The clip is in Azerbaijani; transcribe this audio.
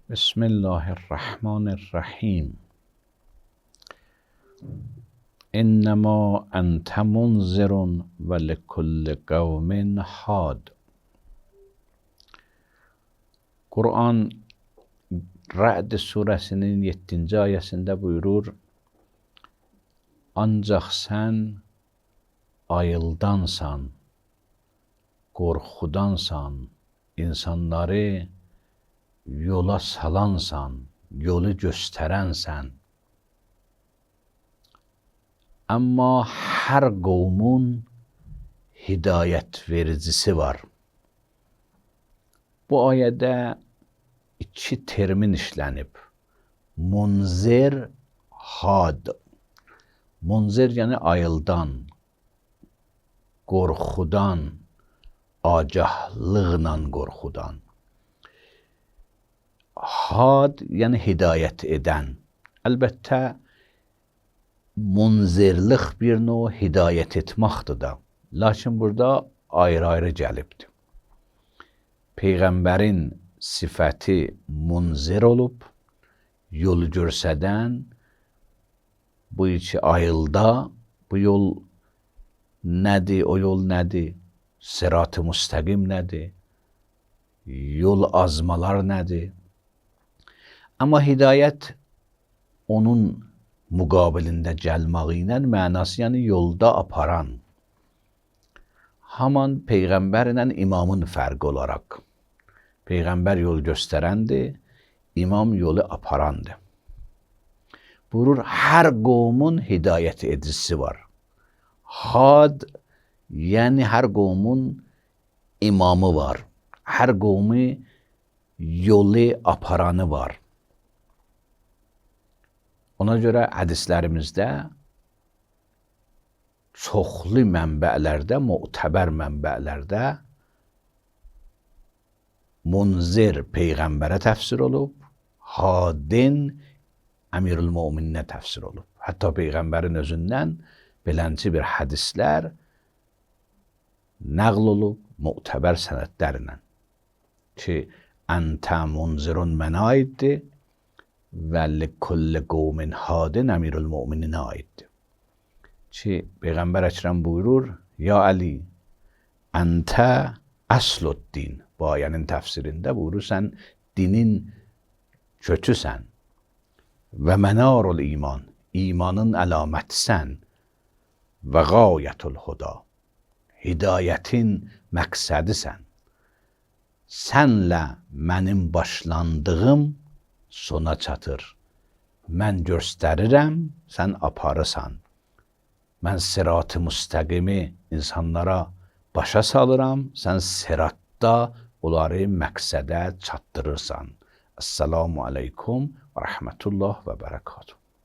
بسم الله الرحمن الرحیم. انما انت منذر ولکل قوم هاد. Kur'an Ra'd suresinin 7. ayəsində buyurur: Ancaq sən ayıldansan, qorxudansan, insanları yola salansan, yolu göstərənsən. Amma hər qovmun hidayət vericisi var. Bu ayədə iki termin işlənib. Munzir, had. Munzir yəni ayıldan, qorxudan, agahlıqla qorxudan. Had yəni hidayət edən. Əlbəttə munzirlik bir növ hidayət etməkdir da. Lakin burada ayrı-ayrı gəlibdir. Peyğəmbərin sifəti munzir olub, yolu göstərən, bu iki ayılda, bu yol nədir, o yol nədir, sırat-ı müstəqim nədir, yol azmalar nədir. Amma hidayət onun müqabilində gəlməyi ilə mənası, yəni yolda aparan. Haman Peyğəmbər ilə imamın fərqi olaraq. Peyğəmbər yol göstərəndir, imam yolu aparandır. Buyurur, hər qovmun hidayət edicisi var. Had, yəni hər qovmun imamı var. Hər qovmu yolu aparanı var. Ona görə hədislərimizdə çoxlu mənbələrdə, mötəbər mənbələrdə munzir Peyğəmbərə təfsir olub, hadin Əmirül-Mömininə təfsir olub. Hətta Peyğəmbərin özündən belənci bir hədislər nəql olub mötəbər sənədlərlə ki, əntə munzirun mənə aiddir və likulli qovmin hadin Əmirül-Mömininə aiddir. Ki, Peyğəmbər Əkrəm buyurur, ya Əli, əntə əsluddin. Bu ayənin təfsirində buyurur, sən dinin köküsən və mənarul iman, imanın əlamətisən və qayətul huda, hidayətin məqsədisən. Sənlə mənim başlandığım sona çatır. Mən göstərirəm, sən aparırsan. Mən sırat-ı müstəqimi insanlara başa salıram, sən sıratda onları məqsədə çatdırırsan. Esselamu aleykum və rəhmətullah və bərəkatuhu.